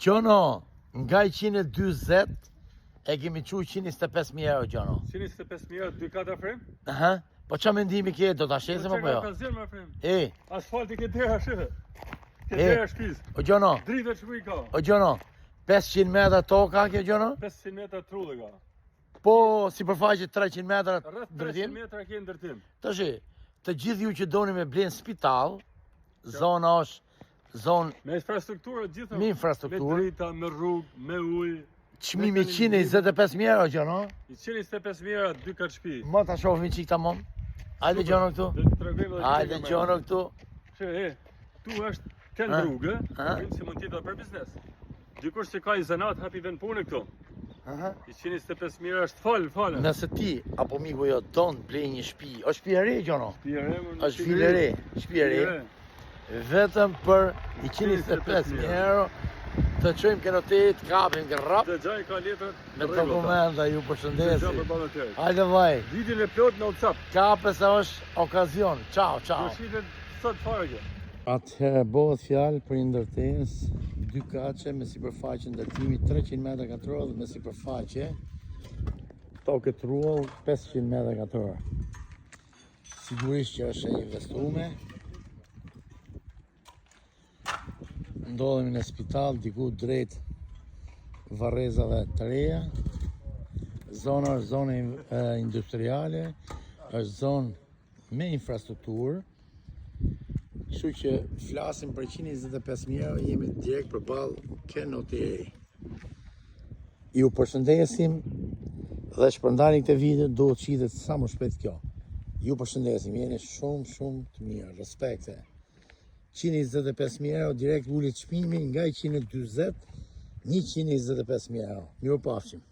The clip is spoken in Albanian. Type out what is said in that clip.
Gjono, nga 140 e kemi qu 125.000 euro, Gjono. 125.000 euro, 2-4 frem? Aha. Po qa mendimi ke, do t'a shesim apo jo? Ka zirë më frem. E, Asfalti ke dera shë. Ke dera shpis. o Gjono, Dritë shpij ka. o Gjono, 500 metra toka kjo Gjono? 500 metra trullë ka. Po, si përfaqe 300 metra Rreth 300 ndërtim? metra ke ndërtim. Tashi, të gjithë ju që doni me blenë spital, zona është zonë Me infrastrukturë gjithë. me infrastrukturë, Me drita, me rrugë, me ujë. çmimi 125.000 euro Gjono. 125.000 euro, 2-4 shtëpi. Mo ta shohim çik tamam. Hajde Gjono këtu. Do të tregojmë edhe. Hajde Gjono këtu. Shë, tu është kënd rrugë, si mund tjetë për biznes. Dikush që ka i zanat hapi vend punë këtu. Aha. 125.000 euro është falë. Nëse ti apo miku jo don blej një shtëpi, është shtëpi e re Gjono. Është vilë e re, shtëpi e re. Vetëm për 125.000 euro të çojmë kenotet, kapim rrap. Dëgjoj ka letrat Me dokumenta ju përshëndesim. përballet. Hajde vaj. Lidin e plot në WhatsApp. Kape se është okazion. Ciao, ciao. Do shitet sot fare kjo. Atëherë bëhet fjalë për një ndërtesë 2 kaçe me sipërfaqe ndërtimi 300 metra katror dhe me sipërfaqe tokë trull 500 metra katror. Sigurisht që është e investuar. Ndodhemi në spital diku drejt varrezave të reja. Zona është zonë industriale, është zonë me infrastrukturë. Kështu që flasim për 125.000 euro, jemi direkt përballë kenoteri. Ju përshëndesim dhe shpërndani këtë video, duhet qitet sa më shpejt kjo. Ju përshëndesim, jeni shumë të mirë, respekte. 125.000 euro direkt ullit çmimi nga 140 125.000 euro. Mirupafshim.